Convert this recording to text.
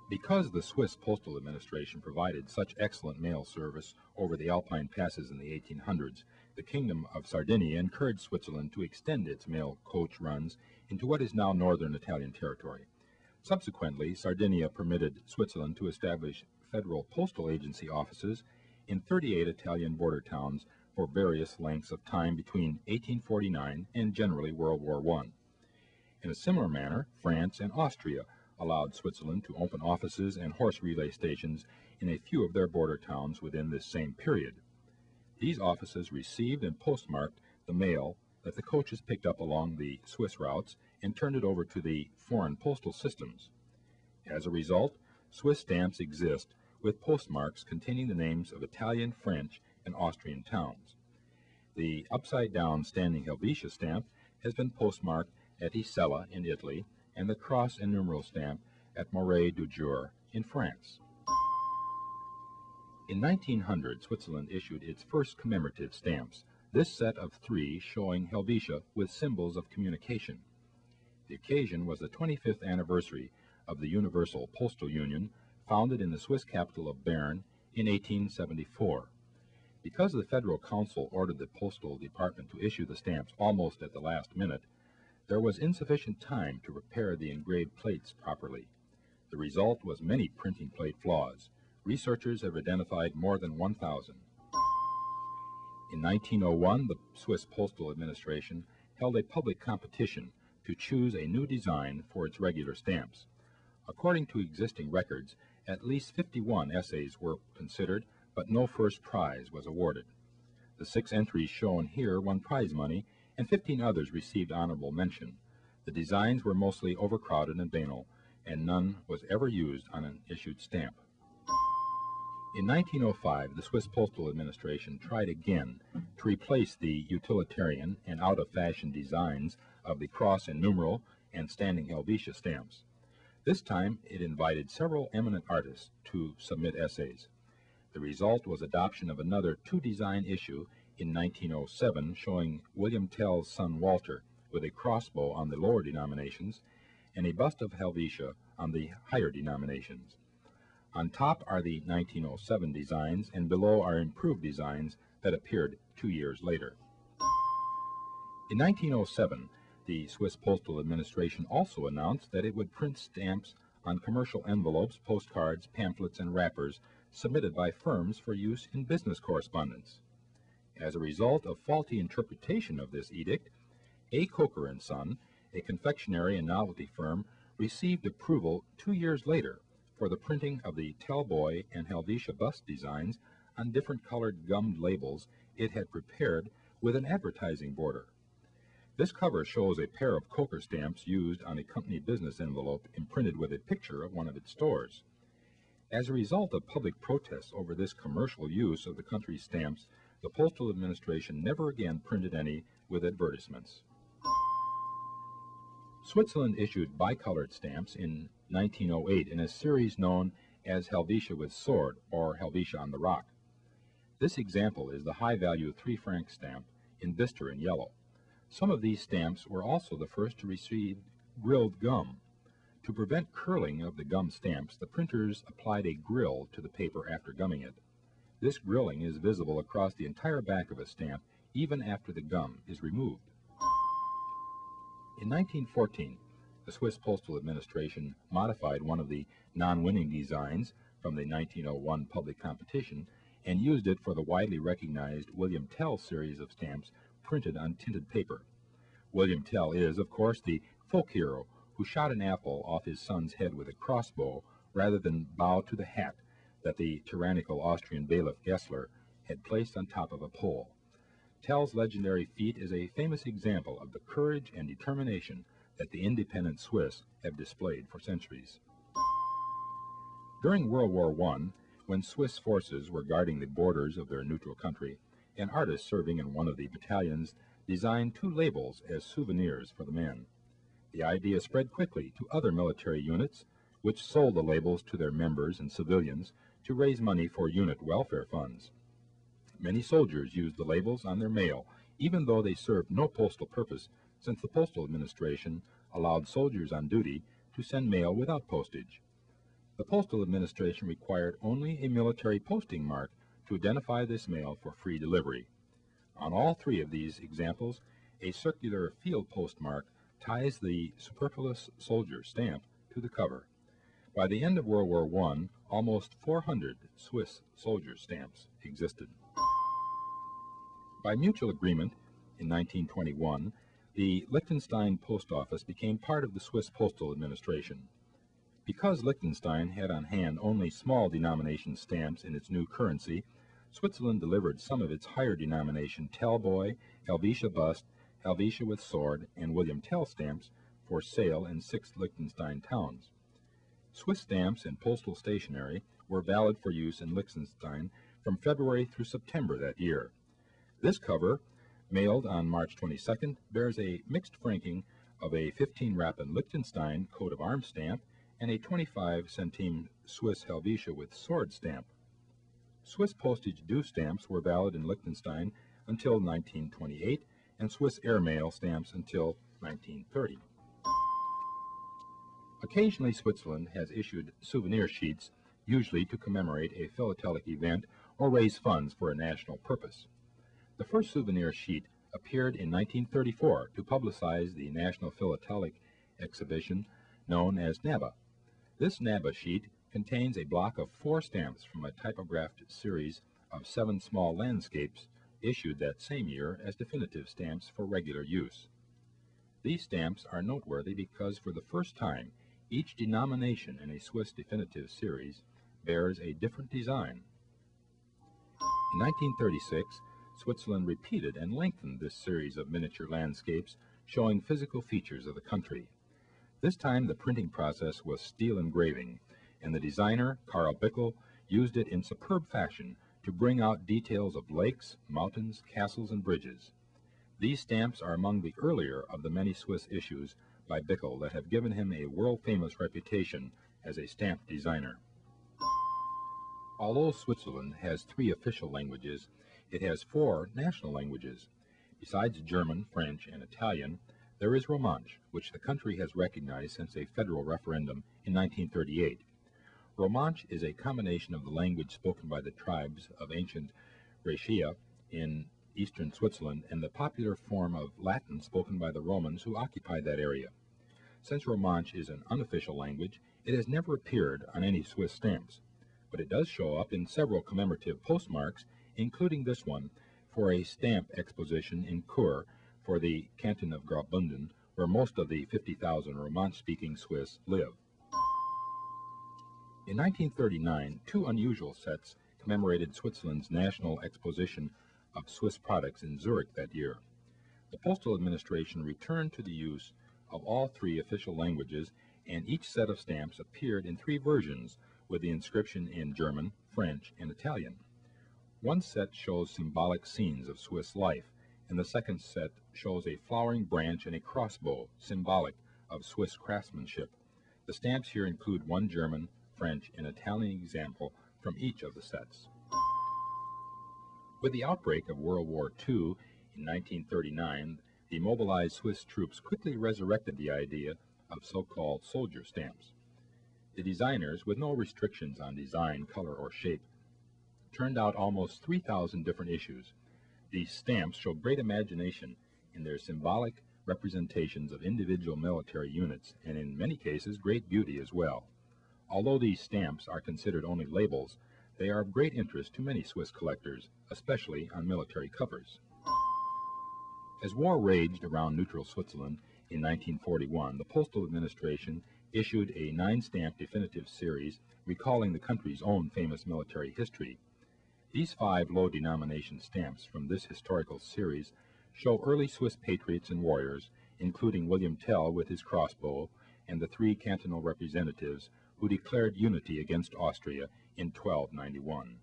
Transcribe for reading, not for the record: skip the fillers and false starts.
Because the Swiss Postal Administration provided such excellent mail service over the Alpine passes in the 1800s, the Kingdom of Sardinia encouraged Switzerland to extend its mail coach runs into what is now northern Italian territory. Subsequently, Sardinia permitted Switzerland to establish federal postal agency offices in 38 Italian border towns for various lengths of time between 1849 and generally World War I. In a similar manner, France and Austria allowed Switzerland to open offices and horse relay stations in a few of their border towns within this same period. These offices received and postmarked the mail that the coaches picked up along the Swiss routes and turned it over to the foreign postal systems. As a result, Swiss stamps exist with postmarks containing the names of Italian, French, and Austrian towns. The upside-down standing Helvetia stamp has been postmarked at Isella in Italy, and the cross and numeral stamp at Moret du Jour in France. In 1900, Switzerland issued its first commemorative stamps, this set of 3 showing Helvetia with symbols of communication. The occasion was the 25th anniversary of the Universal Postal Union, founded in the Swiss capital of Bern in 1874. Because the Federal Council ordered the Postal Department to issue the stamps almost at the last minute, there was insufficient time to prepare the engraved plates properly. The result was many printing plate flaws. Researchers have identified more than 1,000. In 1901, the Swiss Postal Administration held a public competition to choose a new design for its regular stamps. According to existing records, at least 51 essays were considered, but no first prize was awarded. The 6 entries shown here won prize money, and 15 others received honorable mention. The designs were mostly overcrowded and banal, and none was ever used on an issued stamp. In 1905, the Swiss Postal Administration tried again to replace the utilitarian and out-of-fashion designs of the cross and numeral and standing Helvetia stamps. This time, it invited several eminent artists to submit essays. The result was adoption of another 2-design issue in 1907 showing William Tell's son Walter with a crossbow on the lower denominations and a bust of Helvetia on the higher denominations. On top are the 1907 designs, and below are improved designs that appeared 2 years later. In 1907, the Swiss Postal Administration also announced that it would print stamps on commercial envelopes, postcards, pamphlets, and wrappers submitted by firms for use in business correspondence. As a result of faulty interpretation of this edict, A. Coker & Son, a confectionery and novelty firm, received approval 2 years later for the printing of the Tell Boy and Helvetia bust designs on different colored gummed labels it had prepared with an advertising border. This cover shows a pair of Coker stamps used on a company business envelope imprinted with a picture of one of its stores. As a result of public protests over this commercial use of the country's stamps, the Postal Administration never again printed any with advertisements. Switzerland issued bicolored stamps in 1908 in a series known as Helvetia with Sword, or Helvetia on the Rock. This example is the high-value 3-franc stamp in bistre and yellow. Some of these stamps were also the first to receive grilled gum. To prevent curling of the gum stamps, the printers applied a grill to the paper after gumming it. This grilling is visible across the entire back of a stamp, even after the gum is removed. In 1914, the Swiss Postal Administration modified one of the non-winning designs from the 1901 public competition and used it for the widely recognized William Tell series of stamps printed on tinted paper. William Tell is, of course, the folk hero who shot an apple off his son's head with a crossbow rather than bow to the hat that the tyrannical Austrian bailiff Gessler had placed on top of a pole. Tell's legendary feat is a famous example of the courage and determination that the independent Swiss have displayed for centuries. During World War I, when Swiss forces were guarding the borders of their neutral country, an artist serving in one of the battalions designed 2 labels as souvenirs for the men. The idea spread quickly to other military units, which sold the labels to their members and civilians to raise money for unit welfare funds. Many soldiers used the labels on their mail, even though they served no postal purpose, since the Postal Administration allowed soldiers on duty to send mail without postage. The Postal Administration required only a military posting mark to identify this mail for free delivery. On all three of these examples, a circular field postmark ties the superfluous soldier stamp to the cover. By the end of World War I, almost 400 Swiss soldier stamps existed. By mutual agreement in 1921, the Liechtenstein Post Office became part of the Swiss Postal Administration. Because Liechtenstein had on hand only small denomination stamps in its new currency, Switzerland delivered some of its higher denomination Tell Boy, Helvetia Bust, Helvetia with Sword, and William Tell stamps for sale in 6 Liechtenstein towns. Swiss stamps and postal stationery were valid for use in Liechtenstein from February through September that year. This cover, mailed on March 22nd, bears a mixed franking of a 15-rappen Liechtenstein coat of arms stamp and a 25-centime Swiss Helvetia with Sword stamp. Swiss postage due stamps were valid in Liechtenstein until 1928, and Swiss airmail stamps until 1930. Occasionally, Switzerland has issued souvenir sheets, usually to commemorate a philatelic event or raise funds for a national purpose. The first souvenir sheet appeared in 1934 to publicize the National Philatelic Exhibition known as NABA. This NABA sheet contains a block of 4 stamps from a typographed series of 7 small landscapes issued that same year as definitive stamps for regular use. These stamps are noteworthy because for the first time, each denomination in a Swiss definitive series bears a different design. In 1936, Switzerland repeated and lengthened this series of miniature landscapes showing physical features of the country. This time the printing process was steel engraving, and the designer, Karl Bickel, used it in superb fashion to bring out details of lakes, mountains, castles, and bridges. These stamps are among the earlier of the many Swiss issues by Bickel that have given him a world-famous reputation as a stamp designer. Although Switzerland has 3 official languages, it has 4 national languages. Besides German, French, and Italian, there is Romansh, which the country has recognized since a federal referendum in 1938. Romansh is a combination of the language spoken by the tribes of ancient Rhaetia in eastern Switzerland and the popular form of Latin spoken by the Romans who occupied that area. Since Romansh is an unofficial language, it has never appeared on any Swiss stamps, but it does show up in several commemorative postmarks, including this one for a stamp exposition in Chur for the canton of Graubünden, where most of the 50,000 Romansh-speaking Swiss live. In 1939, 2 unusual sets commemorated Switzerland's National Exposition of Swiss products in Zurich that year. The Postal Administration returned to the use of all 3 official languages, and each set of stamps appeared in 3 versions with the inscription in German, French, and Italian. One set shows symbolic scenes of Swiss life, and the second set shows a flowering branch and a crossbow, symbolic of Swiss craftsmanship. The stamps here include 1 German, French, and Italian example from each of the sets. With the outbreak of World War II in 1939, the mobilized Swiss troops quickly resurrected the idea of so-called soldier stamps. The designers, with no restrictions on design, color, or shape, turned out almost 3,000 different issues. These stamps show great imagination in their symbolic representations of individual military units, and in many cases great beauty as well. Although these stamps are considered only labels, they are of great interest to many Swiss collectors, especially on military covers. As war raged around neutral Switzerland in 1941, the Postal Administration issued a 9-stamp definitive series recalling the country's own famous military history. These 5 low-denomination stamps from this historical series show early Swiss patriots and warriors, including William Tell with his crossbow and the 3 cantonal representatives who declared unity against Austria in 1291.